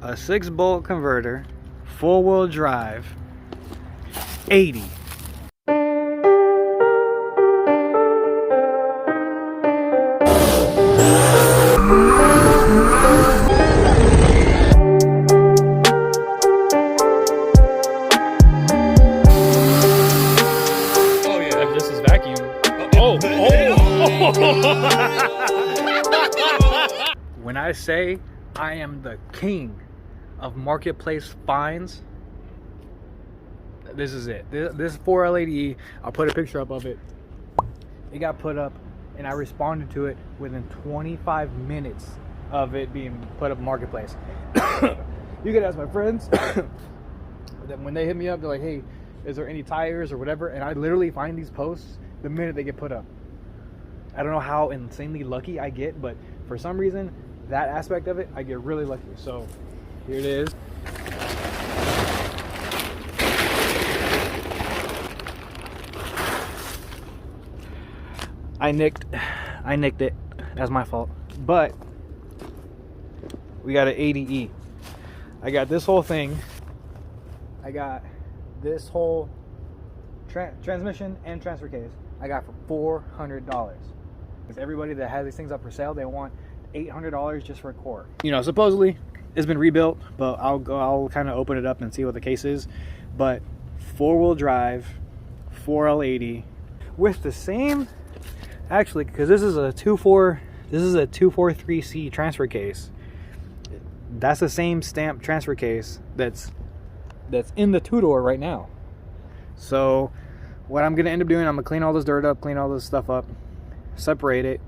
a 6-bolt converter, 4-wheel drive, 80. Oh yeah, if this is vacuum. When I say I am the king of marketplace finds, this is it. This 4L80E, I'll put a picture up of it. It got put up and I responded to it within 25 minutes of it being put up marketplace. You can ask my friends that when they hit me up, they're like, hey, is there any tires or whatever? And I literally find these posts the minute they get put up. I don't know how insanely lucky I get, but for some reason, that aspect of it, I get really lucky. So here it is. I nicked it. That's my fault. But we got an 80E. I got this whole thing. I got this whole transmission and transfer case. I got for $400. Because everybody that has these things up for sale, they want $800 just for a core. You know, supposedly it's been rebuilt, but I'll kind of open it up and see what the case is. But 4-wheel drive, 4L80 with the same, actually, because this is a 243C transfer case. That's the same stamp transfer case that's in the 2-door right now. So what I'm gonna end up doing, I'm gonna clean all this dirt up, clean all this stuff up, separate it,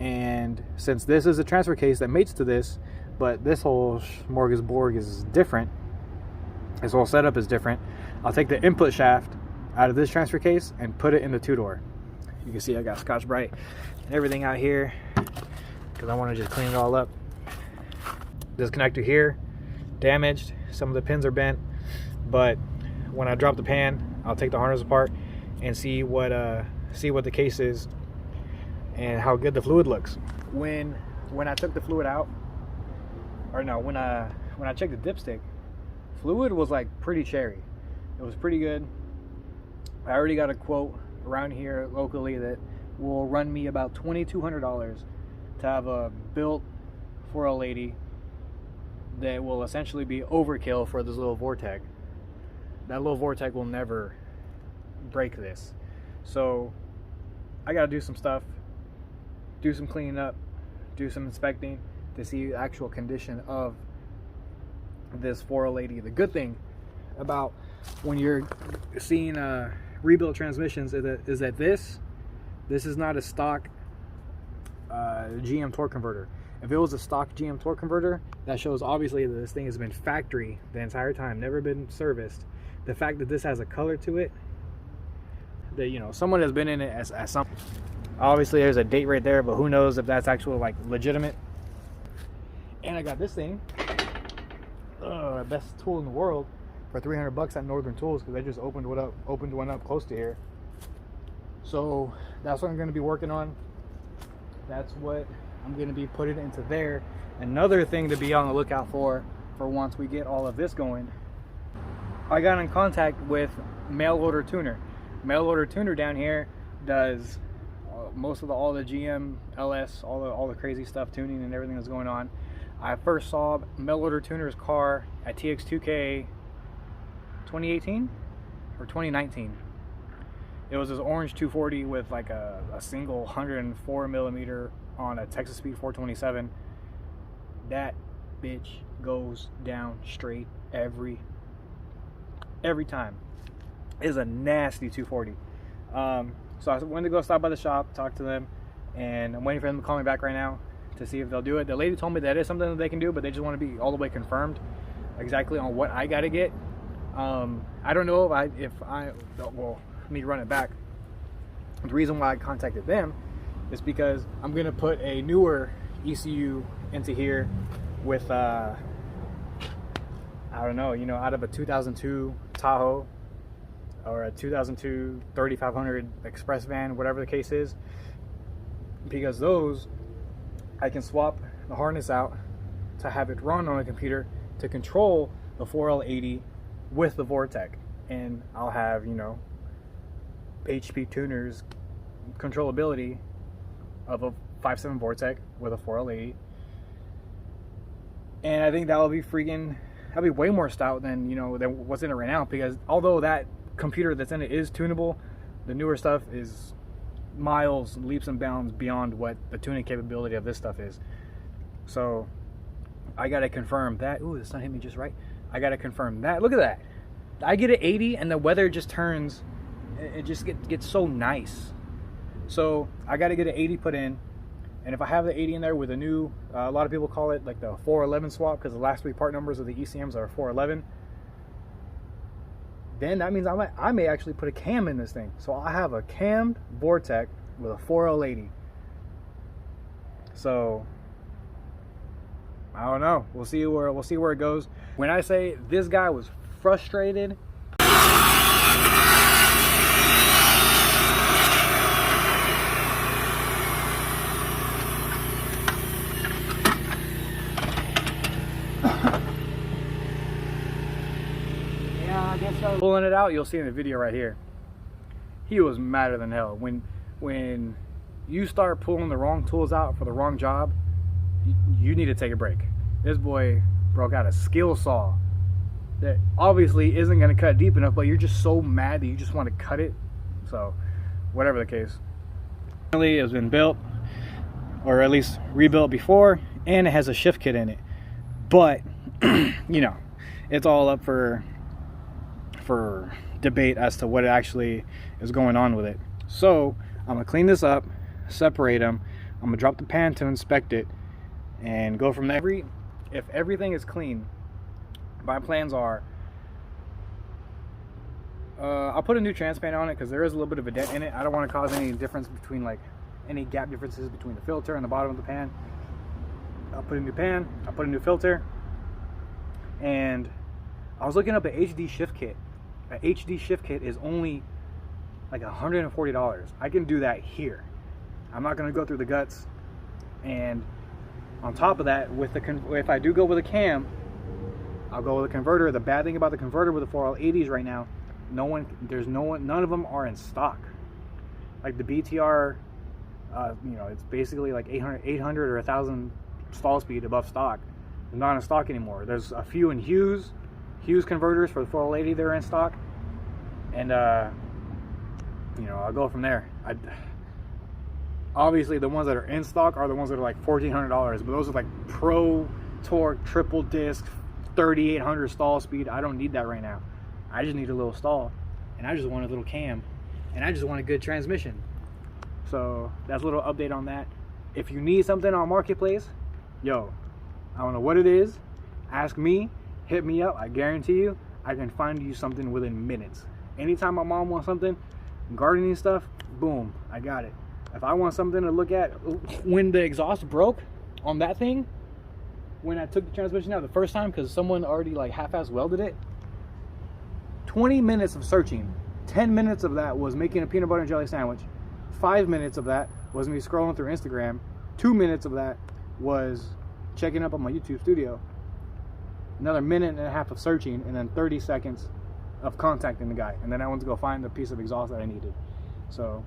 and since this is a transfer case that mates to this, but this whole smorgasbord is different, this whole setup is different, I'll take the input shaft out of this transfer case and put it in the 2-door. You can see I got Scotch-Brite and everything out here because I want to just clean it all up. This connector here, damaged, some of the pins are bent, but when I drop the pan, I'll take the harness apart and see what the case is and how good the fluid looks. When I took the fluid out, or no, when I checked the dipstick, fluid was like pretty cherry. It was pretty good. I already got a quote around here locally that will run me about $2,200 to have a built 4L80 that will essentially be overkill for this little Vortec. That little Vortec will never break this. So I gotta do some stuff, do some cleaning up, do some inspecting to see the actual condition of this 4L80. The good thing about when you're seeing rebuilt transmissions is that this is not a stock GM torque converter. If it was a stock GM torque converter, that shows obviously that this thing has been factory the entire time, never been serviced. The fact that this has a color to it, that, you know, someone has been in it as some. Obviously there's a date right there, but who knows if that's actually like legitimate. And I got this thing, best tool in the world, for $300 at Northern Tools, because they just opened one up close to here. So that's what I'm going to be working on. That's what I'm going to be putting into there. Another thing to be on the lookout for once we get all of this going, I got in contact with Mail Order Tuner. Mail Order Tuner down here does most of all the GM, LS, all the crazy stuff, tuning and everything that's going on. I first saw Mail Order Tuner's car at TX2K 2018 or 2019. It was this orange 240 with like a single 104mm on a Texas Speed 427. That bitch goes down straight every time. It is a nasty 240. So I went to go stop by the shop, talk to them, and I'm waiting for them to call me back right now to see if they'll do it. The lady told me that is something that they can do, but they just want to be all the way confirmed exactly on what I got to get. I don't know if I well, let me run it back. The reason why I contacted them is because I'm gonna put a newer ECU into here with I don't know, you know, out of a 2002 Tahoe or a 2002 3500 express van, whatever the case is, because those I can swap the harness out to have it run on a computer to control the 4L80 with the Vortec, and I'll have, you know, HP tuners controllability of a 5.7 Vortec with a 4L80. And I think that'll be that'll be way more stout than, you know, than what's in it right now, because although that computer that's in it is tunable, the newer stuff is miles, leaps and bounds beyond what the tuning capability of this stuff is. So I gotta confirm that. Ooh, the sun hit me just right. I gotta confirm that. Look at that. I get it 80 and the weather just turns, it just gets so nice. So I gotta get an 80 put in, and if I have the 80 in there with a new, a lot of people call it like the 411 swap, because the last 3 part numbers of the ECMs are 411, then that means I may actually put a cam in this thing. So I have a cammed Vortec with a 4L80. So I don't know. We'll see where it goes. When I say this guy was frustrated, pulling it out, you'll see in the video right here, he was madder than hell. When you start pulling the wrong tools out for the wrong job, you need to take a break. This boy broke out a skill saw that obviously isn't going to cut deep enough, but you're just so mad that you just want to cut it. So whatever the case, it has been built, or at least rebuilt before, and it has a shift kit in it. But you know, it's all up for debate as to what actually is going on with it. So I'm gonna clean this up, separate them. I'm gonna drop the pan to inspect it and go from there. If everything is clean, my plans are I'll put a new trans pan on it, because there is a little bit of a dent in it. I don't want to cause any difference between, like, any gap differences between the filter and the bottom of the pan. I'll put a new pan, I'll put a new filter. And I was looking up an HD shift kit. An HD shift kit is only like $140. I can do that here. I'm not going to go through the guts. And on top of that, if I do go with a cam, I'll go with a converter. The bad thing about the converter with the 4L80s right now, none of them are in stock. Like the BTR, you know, it's basically like 800 or 1,000 stall speed above stock. They're not in stock anymore. There's a few in Hughes converters for the 4L80, they're in stock, and you know, I'll go from there. Obviously the ones that are in stock are the ones that are like $1,400, but those are like Pro Torque triple disc 3,800 stall speed. I don't need that right now. I just need a little stall, and I just want a little cam, and I just want a good transmission. So that's a little update on that. If you need something on Marketplace, yo, I don't know what it is, ask me, hit me up. I guarantee you I can find you something within minutes. Anytime my mom wants something, gardening stuff, boom, I got it. If I want something to look at, when the exhaust broke on that thing, when I took the transmission out the first time, because someone already like half-ass welded it, 20 minutes of searching, 10 minutes of that was making a peanut butter and jelly sandwich, 5 minutes of that was me scrolling through Instagram, 2 minutes of that was checking up on my YouTube studio, another minute and a half of searching, and then 30 seconds of contacting the guy, and then I went to go find the piece of exhaust that I needed. So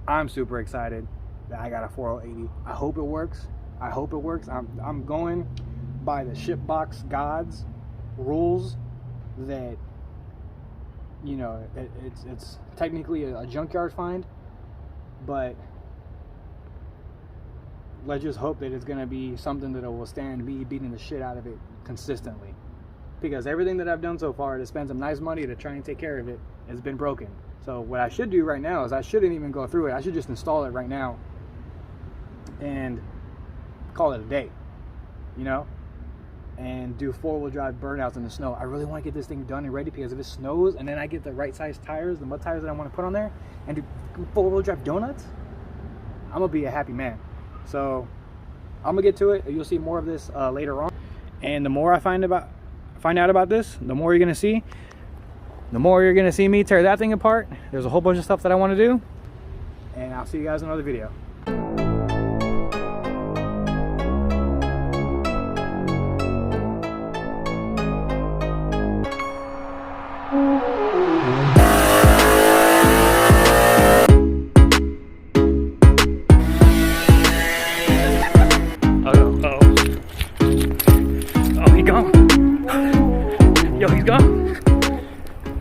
I'm super excited that I got a 4L80. I hope it works. I hope it works. I'm going by the shipbox gods rules that, you know, it's technically a junkyard find, but let's just hope that it's going to be something that will stand me beating the shit out of it consistently, because everything that I've done so far to spend some nice money to try and take care of it has been broken. So what I should do right now is I shouldn't even go through it. I should just install it right now and call it a day, you know, and do 4-wheel drive burnouts in the snow. I really want to get this thing done and ready, because if it snows and then I get the right size tires, the mud tires that I want to put on there, and do 4-wheel drive donuts, I'm gonna be a happy man. So I'm gonna get to it. You'll see more of this later on, and the more I find out about this, the more you're gonna see. The more you're gonna see me tear that thing apart. There's a whole bunch of stuff that I want to do, and I'll see you guys in another video. go.